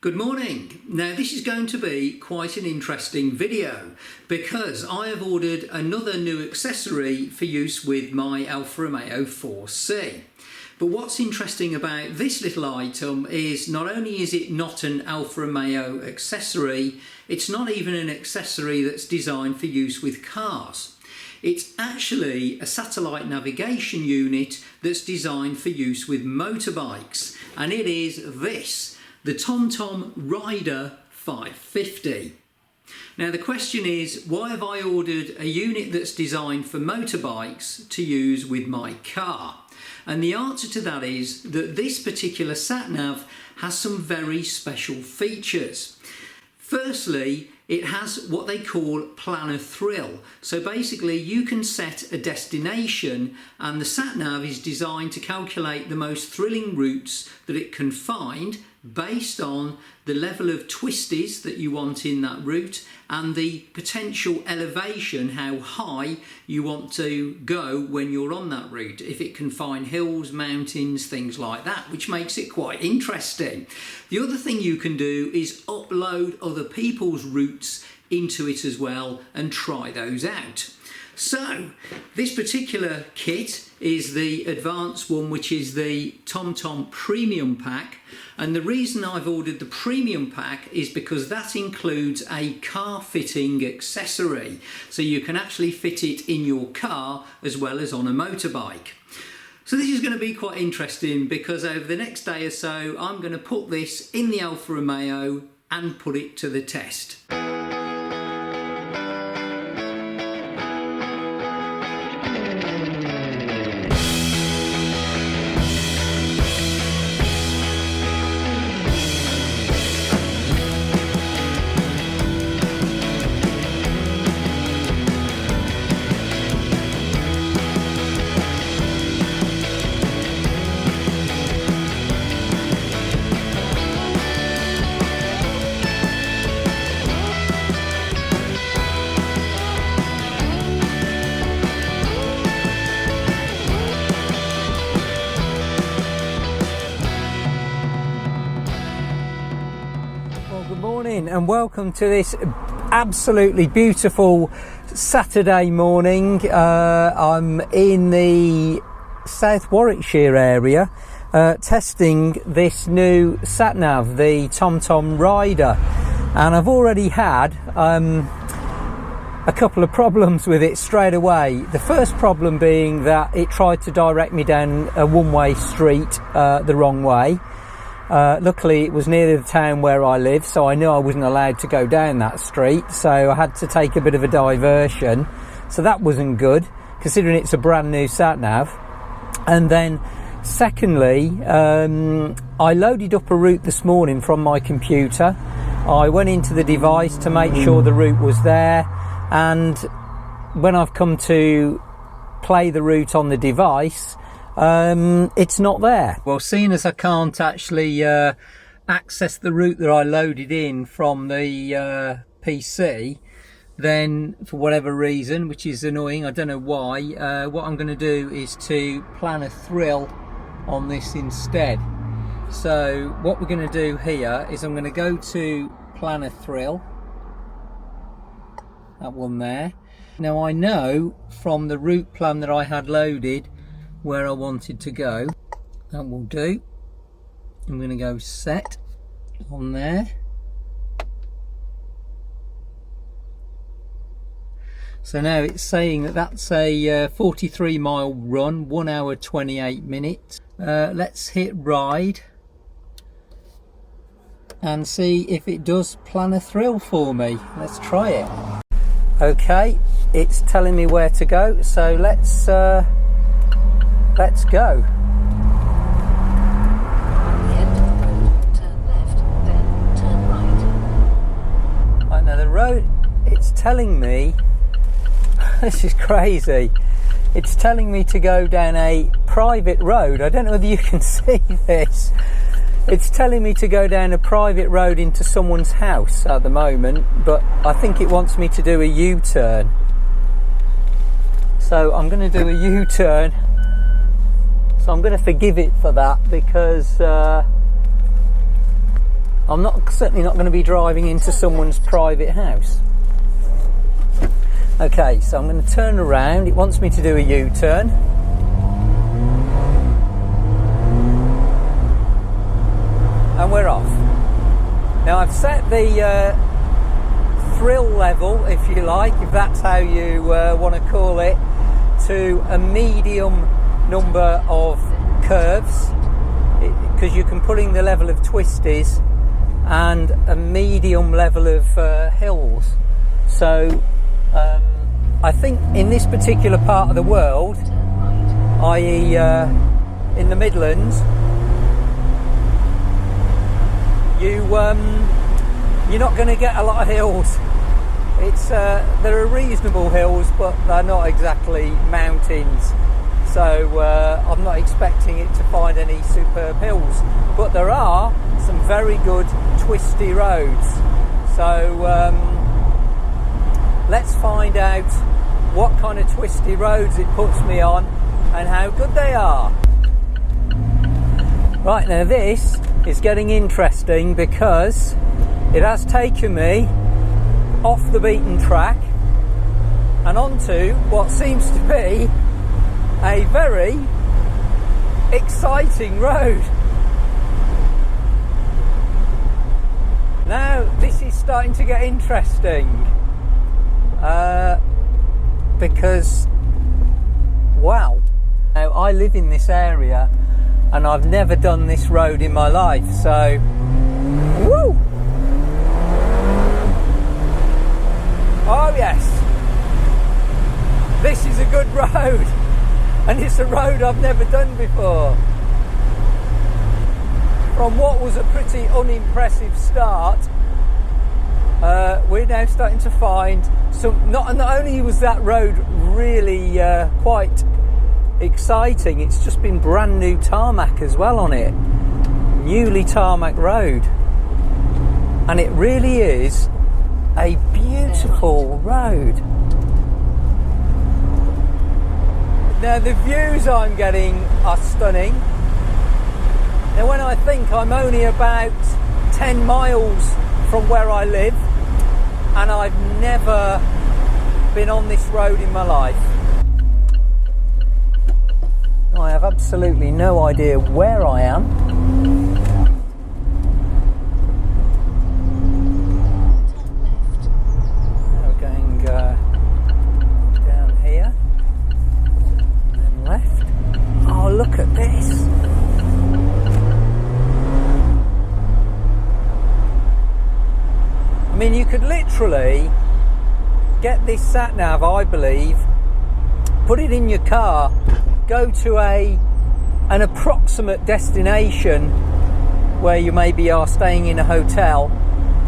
Good morning. Now this is going to be quite an interesting video because I have ordered another new accessory for use with my Alfa Romeo 4C. But what's interesting about this little item is not only is it not an Alfa Romeo accessory, it's not even an accessory that's designed for use with cars. It's actually a satellite navigation unit that's designed for use with motorbikes, and it is this. The TomTom Rider 550. Now the question is, why have I ordered a unit that's designed for motorbikes to use with my car? And the answer to that is that this particular SatNav has some very special features. Firstly, it has what they call plan a thrill. So basically you can set a destination and the SatNav is designed to calculate the most thrilling routes that it can find based on the level of twisties that you want in that route and the potential elevation, how high you want to go when you're on that route. If it can find hills, mountains, things like that, which makes it quite interesting. The other thing you can do is upload other people's routes into it as well and try those out. So this particular kit is the advanced one, which is the TomTom Premium Pack, and the reason I've ordered the Premium Pack is because that includes a car fitting accessory, so you can actually fit it in your car as well as on a motorbike. So this is going to be quite interesting because over the next day or so I'm going to put this in the Alfa Romeo and put it to the test. And welcome to this absolutely beautiful Saturday morning. I'm in the South Warwickshire area testing this new SatNav, the TomTom Rider, and I've already had a couple of problems with it straight away. The first problem being that it tried to direct me down a one-way street the wrong way. Luckily it was near the town where I live, so I knew I wasn't allowed to go down that street, so I had to take a bit of a diversion, so that wasn't good considering it's a brand new SatNav. And then secondly, I loaded up a route this morning from my computer. I went into the device to make sure the route was there, and when I've come to play the route on the device, it's not there. Well, seeing as I can't actually access the route that I loaded in from the PC, then for whatever reason, which is annoying, I don't know why, what I'm going to do is to plan a thrill on this instead. So what we're going to do here is I'm going to go to plan a thrill, that one there. Now I know from the route plan that I had loaded where I wanted to go. That will do. I'm going to go set on there. So now it's saying that that's a 43 mile run, 1 hour 28 minutes. Let's hit ride and see if it does plan a thrill for me. Let's try it. Okay, it's telling me where to go, so let's go. Right, now the road, it's telling me, this is crazy, it's telling me to go down a private road. I don't know whether you can see this. It's telling me to go down a private road into someone's house at the moment, but I think it wants me to do a U-turn. So I'm going to do a U-turn. So I'm going to forgive it for that because I'm certainly not going to be driving into someone's private house. Okay, so I'm going to turn around. It wants me to do a U-turn. And we're off. Now I've set the thrill level, if you like, if that's how you want to call it, to a medium number of curves, because you can put in the level of twisties and a medium level of hills. So I think in this particular part of the world, i.e. in the Midlands, you're not going to get a lot of hills. There are reasonable hills, but they're not exactly mountains. So I'm not expecting it to find any superb hills. But there are some very good twisty roads. So let's find out what kind of twisty roads it puts me on and how good they are. Right, now this is getting interesting because it has taken me off the beaten track and onto what seems to be a very exciting road. Now this is starting to get interesting because, wow, now I live in this area and I've never done this road in my life, so woo! Oh yes, this is a good road, and it's a road I've never done before. From what was a pretty unimpressive start, we're now starting to find some. Not only was that road really quite exciting, it's just been brand new tarmac as well on it, newly tarmac road, and it really is a beautiful road. Now the views I'm getting are stunning. Now when I think I'm only about 10 miles from where I live and I've never been on this road in my life, I have absolutely no idea where I am. We're going down here and then left. Oh, look at this. I mean, you could literally get this SatNav, I believe, put it in your car, go to an approximate destination where you maybe are staying in a hotel,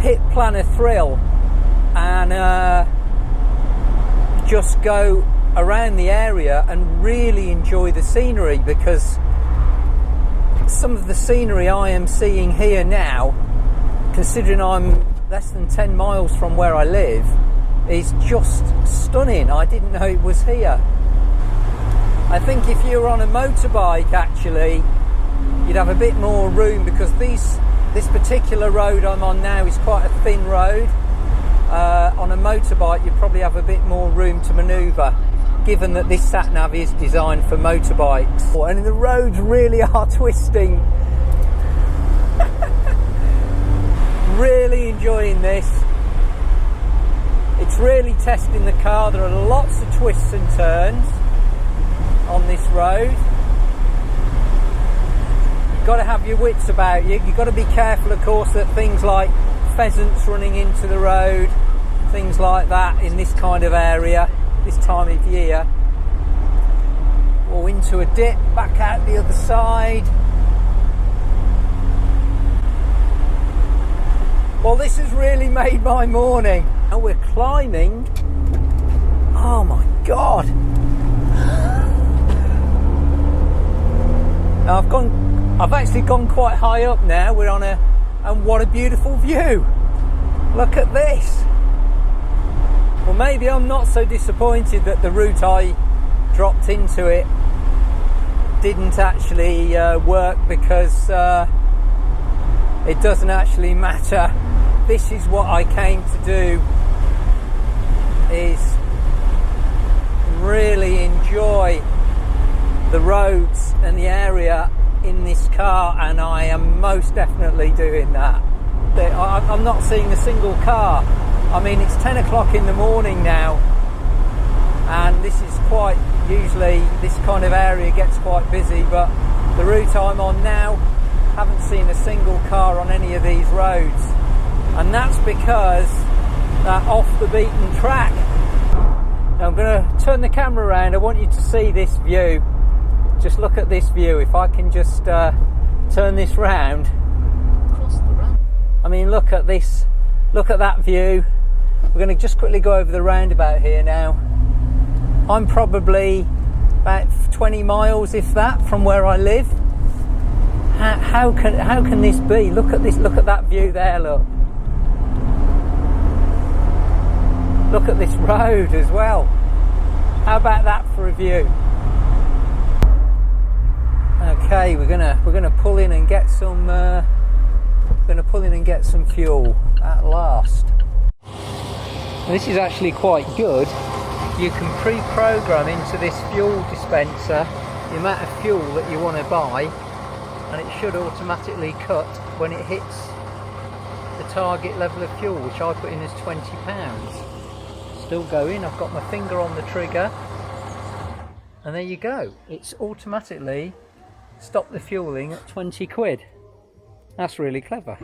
hit plan a thrill and just go around the area and really enjoy the scenery, because some of the scenery I am seeing here now, considering I'm less than 10 miles from where I live, is just stunning. I didn't know it was here. I think if you were on a motorbike, actually, you'd have a bit more room, because this particular road I'm on now is quite a thin road. On a motorbike, you'd probably have a bit more room to manoeuvre, given that this SatNav is designed for motorbikes. And the roads really are twisting. Really enjoying this. It's really testing the car. There are lots of twists and turns on this road. You've got to have your wits about you. You've got to be careful, of course, that things like pheasants running into the road, things like that in this kind of area, this time of year, or into a dip, back out the other side. Well, this has really made my morning. And we're climbing. Oh my God. Now I've actually gone quite high up now. We're on and what a beautiful view. Look at this. Well, maybe I'm not so disappointed that the route I dropped into it didn't actually work, because it doesn't actually matter. This is what I came to do, is really enjoy the roads and the area in this car, and I am most definitely doing that. I'm not seeing a single car. I mean, it's 10 o'clock in the morning now, and this is quite, usually this kind of area gets quite busy, but the route I'm on now, haven't seen a single car on any of these roads, and that's because they're off the beaten track. Now I'm going to turn the camera around. I want you to see this view. Just look at this view. If I can just turn this round. I mean, look at this. Look at that view. We're going to just quickly go over the roundabout here now. I'm probably about 20 miles, if that, from where I live. How can this be? Look at this. Look at that view there. Look. Look at this road as well. How about that for a view? Okay, we're gonna pull in and get some. Some fuel at last. And this is actually quite good. You can pre-program into this fuel dispenser the amount of fuel that you want to buy, and it should automatically cut when it hits the target level of fuel, which I put in as £20. Still going. I've got my finger on the trigger, and there you go. It's automatically stopped the fueling at 20 quid. That's really clever.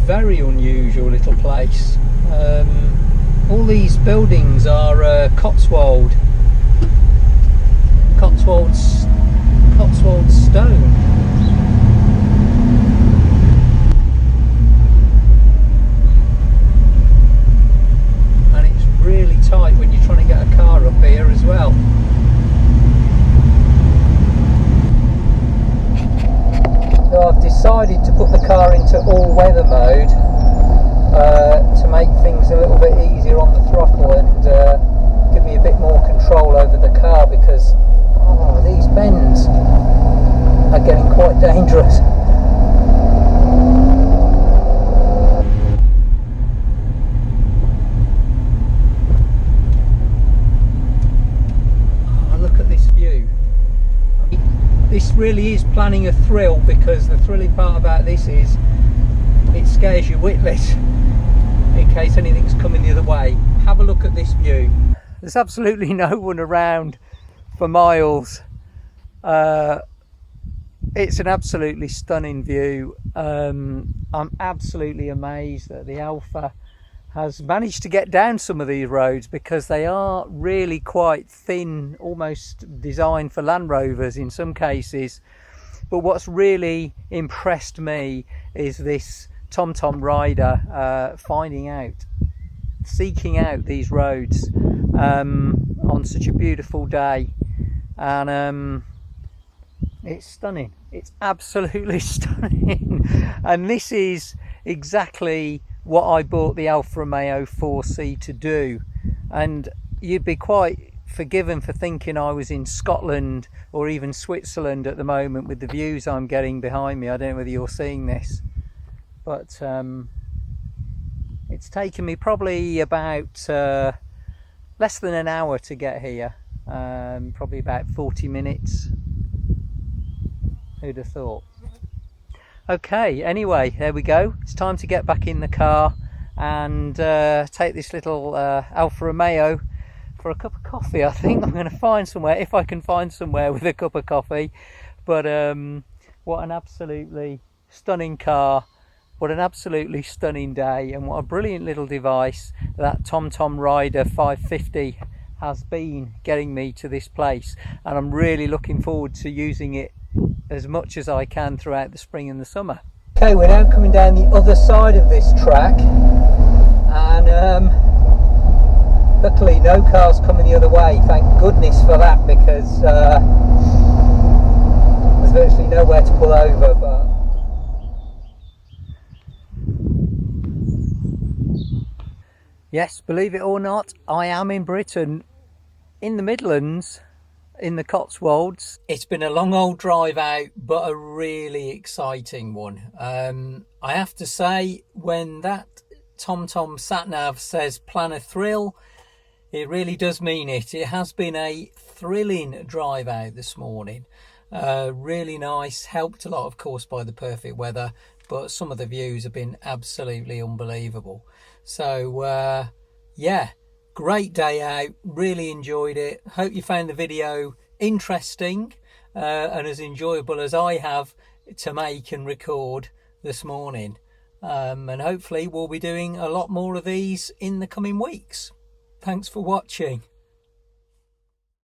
Very unusual little place. All these buildings are Cotswold stone. And it's really tight when you're trying to get a car up here as well. So I've decided to put the car into all-weather mode to make things a little bit easier on the throttle and give me a bit more control over the car, because these bends are getting quite dangerous. Look at this view. This really is planning a thrill, because the thrilling part about this is it scares you witless in case anything's coming the other way. Have a look at this view. There's absolutely no one around for miles. It's an absolutely stunning view. I'm absolutely amazed that the Alfa has managed to get down some of these roads, because they are really quite thin, almost designed for Land Rovers in some cases. But what's really impressed me is this TomTom Rider seeking out these roads on such a beautiful day, and it's stunning. It's absolutely stunning. And this is exactly what I bought the Alfa Romeo 4C to do. And you'd be quite forgiven for thinking I was in Scotland or even Switzerland at the moment with the views I'm getting behind me. I don't know whether you're seeing this, but it's taken me probably about less than an hour to get here, probably about 40 minutes. Who'd have thought? Okay, anyway, there we go. It's time to get back in the car and take this little Alfa Romeo for a cup of coffee. I think I'm going to find somewhere, if I can find somewhere with a cup of coffee. But what an absolutely stunning car, what an absolutely stunning day, and what a brilliant little device that TomTom Rider 550 has been getting me to this place. And I'm really looking forward to using it as much as I can throughout the spring and the summer. Okay, we're now coming down the other side of this track, and Luckily no cars coming the other way, thank goodness for that, because there's virtually nowhere to pull over. But yes, believe it or not, I am in Britain, in the Midlands, in the Cotswolds. It's been a long old drive out, but a really exciting one. I have to say, when that TomTom SatNav says plan a thrill, it really does mean it. It has been a thrilling drive out this morning. Really nice, helped a lot of course by the perfect weather, but some of the views have been absolutely unbelievable. So yeah, great day out, really enjoyed it. Hope you found the video interesting and as enjoyable as I have to make and record this morning. And hopefully we'll be doing a lot more of these in the coming weeks. Thanks for watching.